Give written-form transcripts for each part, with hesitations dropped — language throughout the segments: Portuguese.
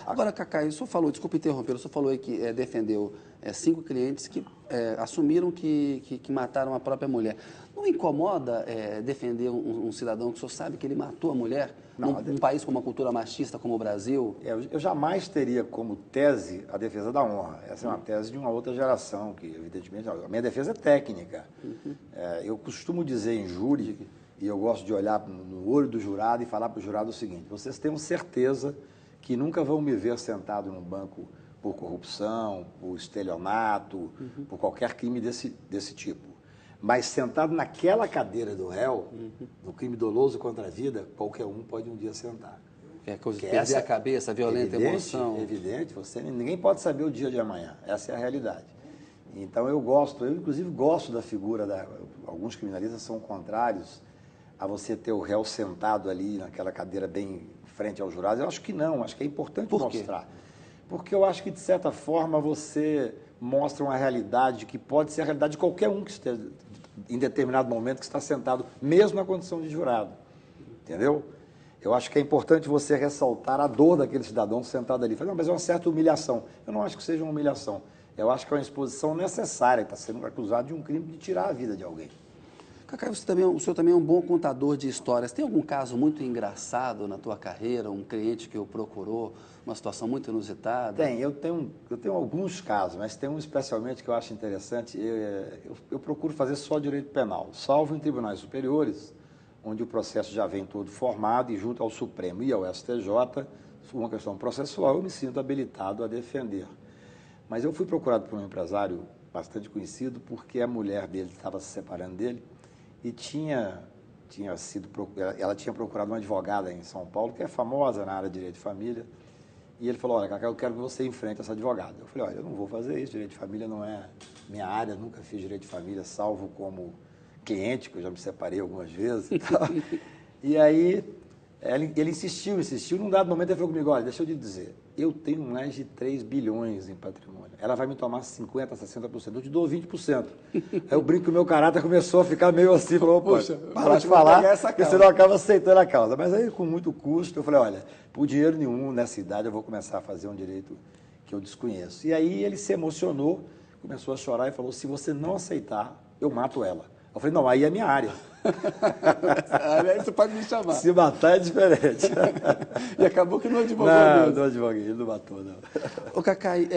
Agora, Cacá, o senhor falou, desculpe interromper, o senhor falou aí que defendeu 5 clientes que assumiram que mataram a própria mulher. Não incomoda defender um cidadão que o senhor sabe que ele matou a mulher num país com uma cultura machista como o Brasil? Eu jamais teria como tese a defesa da honra. Essa é uma tese de uma outra geração, que evidentemente a minha defesa é técnica. Eu costumo dizer em júri, e eu gosto de olhar no olho do jurado e falar para o jurado o seguinte: vocês tenham certeza que nunca vão me ver sentado num banco por corrupção, por estelionato, por qualquer crime desse tipo. Mas sentado naquela cadeira do réu, no crime doloso contra a vida, qualquer um pode um dia sentar. Perder a cabeça, violenta emoção. Evidente, ninguém pode saber o dia de amanhã. Essa é a realidade. Então eu inclusive gosto da figura, alguns criminalistas são contrários a você ter o réu sentado ali naquela cadeira bem frente ao jurado. Eu acho que não, acho que é importante mostrar. Porque eu acho que, de certa forma, você mostra uma realidade que pode ser a realidade de qualquer um que esteja, em determinado momento, que está sentado, mesmo na condição de jurado. Entendeu? Eu acho que é importante você ressaltar a dor daquele cidadão sentado ali. Não, mas é uma certa humilhação. Eu não acho que seja uma humilhação. Eu acho que é uma exposição necessária, está sendo acusado de um crime de tirar a vida de alguém. Cacá, o senhor também é um bom contador de histórias. Tem algum caso muito engraçado na tua carreira, um cliente que o procurou, uma situação muito inusitada? Tem, eu tenho alguns casos, mas tem um especialmente que eu acho interessante. Eu procuro fazer só direito penal, salvo em tribunais superiores, onde o processo já vem todo formado e junto ao Supremo e ao STJ, uma questão processual, eu me sinto habilitado a defender. Mas eu fui procurado por um empresário bastante conhecido porque a mulher dele estava se separando dele e ela tinha procurado uma advogada em São Paulo, que é famosa na área de direito de família, e ele falou: olha, Cacá, eu quero que você enfrente essa advogada. Eu falei: olha, eu não vou fazer isso, direito de família não é minha área, nunca fiz direito de família, salvo como cliente, que eu já me separei algumas vezes e tal. E aí ele insistiu, num dado momento ele falou comigo: olha, deixa eu te dizer, eu tenho mais de 3 bilhões em patrimônio, ela vai me tomar 50%, 60%, eu te dou 20%. Aí eu brinco que o meu caráter começou a ficar meio assim, falou: poxa, para de falar, porque você não acaba aceitando a causa. Mas aí, com muito custo, eu falei: olha, por dinheiro nenhum, nessa idade, eu vou começar a fazer um direito que eu desconheço. E aí ele se emocionou, começou a chorar e falou: se você não aceitar, eu mato ela. Eu falei: não, aí é minha área. Você pode me chamar. Se matar é diferente. E acabou que não advogou mesmo. Não advoguei, ele não matou, não. Ô, Cacai,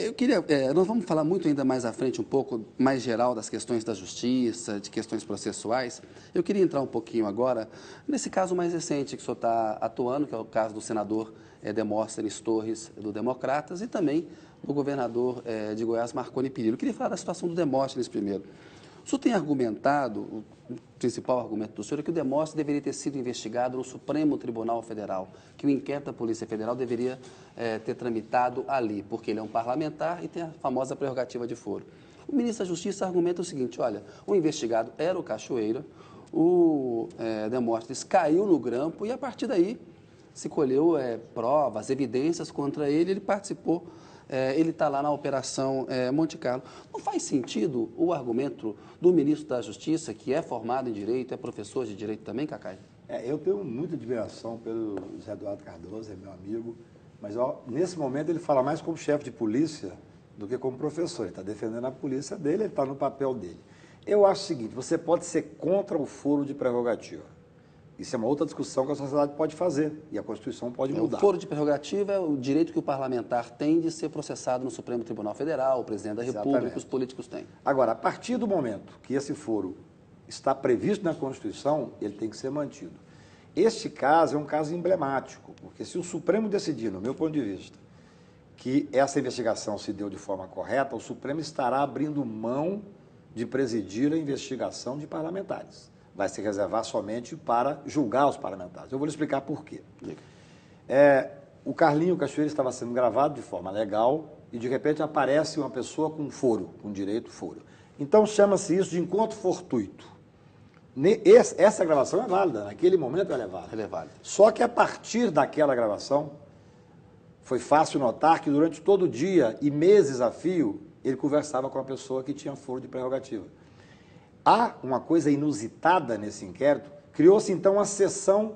eu queria... nós vamos falar muito ainda mais à frente, um pouco mais geral das questões da justiça, de questões processuais. Eu queria entrar um pouquinho agora nesse caso mais recente que o senhor está atuando, que é o caso do senador Demóstenes Torres, do Democratas, e também do governador de Goiás, Marconi Perillo. Eu queria falar da situação do Demóstenes primeiro. O senhor tem argumentado, o principal argumento do senhor é que o Demóstenes deveria ter sido investigado no Supremo Tribunal Federal, que o inquérito da Polícia Federal deveria ter tramitado ali, porque ele é um parlamentar e tem a famosa prerrogativa de foro. O ministro da Justiça argumenta o seguinte: olha, o investigado era o Cachoeira, o Demóstenes caiu no grampo e a partir daí se colheu provas, evidências contra ele, ele participou. Ele está lá na Operação Monte Carlo. Não faz sentido o argumento do ministro da Justiça, que é formado em Direito, é professor de Direito também, Cacai? Eu tenho muita admiração pelo José Eduardo Cardoso, é meu amigo, mas nesse momento ele fala mais como chefe de polícia do que como professor. Ele está defendendo a polícia dele, ele está no papel dele. Eu acho o seguinte: você pode ser contra o foro de prerrogativa. Isso é uma outra discussão que a sociedade pode fazer e a Constituição pode mudar. O foro de prerrogativa é o direito que o parlamentar tem de ser processado no Supremo Tribunal Federal, o presidente da República, os políticos têm. Agora, a partir do momento que esse foro está previsto na Constituição, ele tem que ser mantido. Este caso é um caso emblemático, porque se o Supremo decidir, no meu ponto de vista, que essa investigação se deu de forma correta, o Supremo estará abrindo mão de presidir a investigação de parlamentares. Vai se reservar somente para julgar os parlamentares. Eu vou lhe explicar por quê. O Carlinho Cachoeira estava sendo gravado de forma legal e, de repente, aparece uma pessoa com foro, com direito foro. Então, chama-se isso de encontro fortuito. Essa gravação é válida, naquele momento ela é válida. Só que, a partir daquela gravação, foi fácil notar que, durante todo o dia e meses a fio, ele conversava com a pessoa que tinha foro de prerrogativa. Há uma coisa inusitada nesse inquérito, criou-se então uma sessão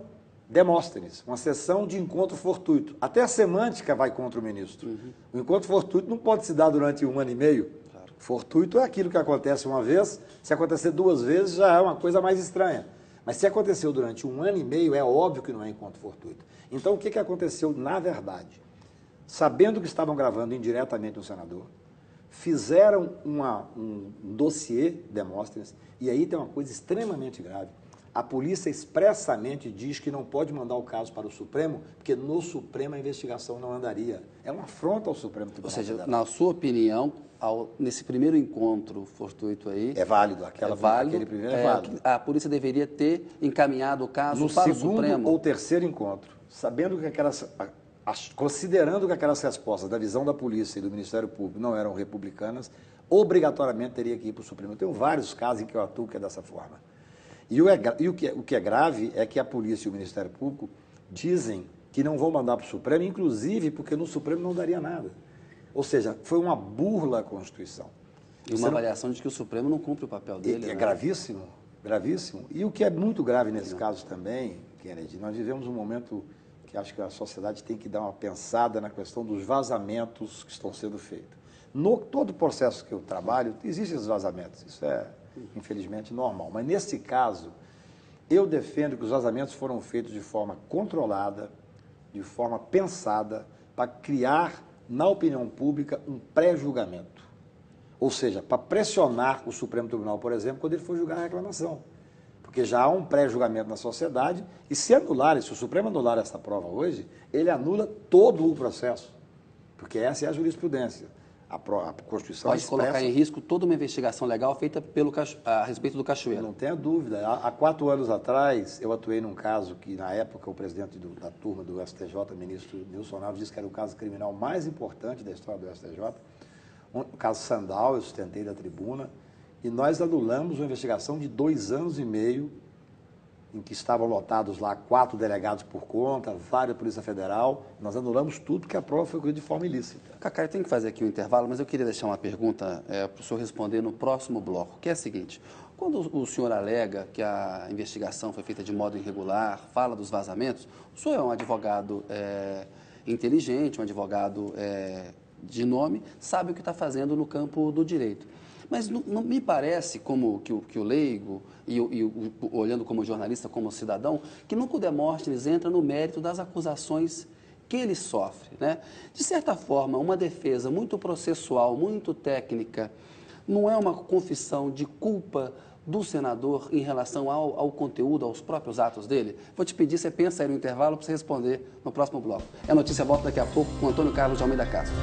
Demóstenes, uma sessão de encontro fortuito. Até a semântica vai contra o ministro. O encontro fortuito não pode se dar durante 1 ano e meio. Claro. Fortuito é aquilo que acontece uma vez, se acontecer 2 vezes já é uma coisa mais estranha. Mas se aconteceu durante 1 ano e meio, é óbvio que não é encontro fortuito. Então, o que aconteceu na verdade? Sabendo que estavam gravando indiretamente um senador, fizeram um dossiê, Demóstenes, e aí tem uma coisa extremamente grave. A polícia expressamente diz que não pode mandar o caso para o Supremo, porque no Supremo a investigação não andaria. É uma afronta ao Supremo Tribunal Federal. Ou seja, na sua opinião, nesse primeiro encontro fortuito aí... É válido, aquele primeiro é válido. A polícia deveria ter encaminhado o caso para o Supremo. No segundo ou terceiro encontro, sabendo que considerando que aquelas respostas da visão da polícia e do Ministério Público não eram republicanas, obrigatoriamente teria que ir para o Supremo. Eu tenho vários casos em que eu atuo que é dessa forma. E o que é grave é que a polícia e o Ministério Público dizem que não vão mandar para o Supremo, inclusive porque no Supremo não daria nada. Ou seja, foi uma burla à Constituição. E uma avaliação de que o Supremo não cumpre o papel dele. É gravíssimo, gravíssimo. E o que é muito grave nesse caso também, Kennedy, nós vivemos um momento que acho que a sociedade tem que dar uma pensada na questão dos vazamentos que estão sendo feitos. No todo o processo que eu trabalho, existem esses vazamentos. Isso é, infelizmente, normal. Mas, nesse caso, eu defendo que os vazamentos foram feitos de forma controlada, de forma pensada, para criar, na opinião pública, um pré-julgamento. Ou seja, para pressionar o Supremo Tribunal, por exemplo, quando ele for julgar a reclamação. Porque já há um pré-julgamento na sociedade, e se o Supremo anular essa prova hoje, ele anula todo o processo. Porque essa é a jurisprudência. A Constituição pode colocar em risco toda uma investigação legal feita a respeito do Cachoeira. Não tenha dúvida. Há 4 anos atrás, eu atuei num caso que, na época, o presidente da turma do STJ, o ministro Nilson Naves, disse que era o caso criminal mais importante da história do STJ. O caso Sandal, eu sustentei da tribuna, e nós anulamos uma investigação de 2 anos e meio, em que estavam lotados lá 4 delegados por conta, vários da Polícia Federal. Nós anulamos tudo porque a prova foi de forma ilícita. Cacá, eu tenho que fazer aqui um intervalo, mas eu queria deixar uma pergunta para o senhor responder no próximo bloco, que é a seguinte: quando o senhor alega que a investigação foi feita de modo irregular, fala dos vazamentos, o senhor é um advogado inteligente, um advogado de nome, sabe o que está fazendo no campo do direito. Mas não me parece, como que o leigo, e olhando como jornalista, como cidadão, que nunca o Demóstenes entra no mérito das acusações que ele sofre, né? De certa forma, uma defesa muito processual, muito técnica, não é uma confissão de culpa do senador em relação ao conteúdo, aos próprios atos dele? Vou te pedir, você pensa aí no intervalo para você responder no próximo bloco. A notícia volta daqui a pouco com Antônio Carlos de Almeida Castro.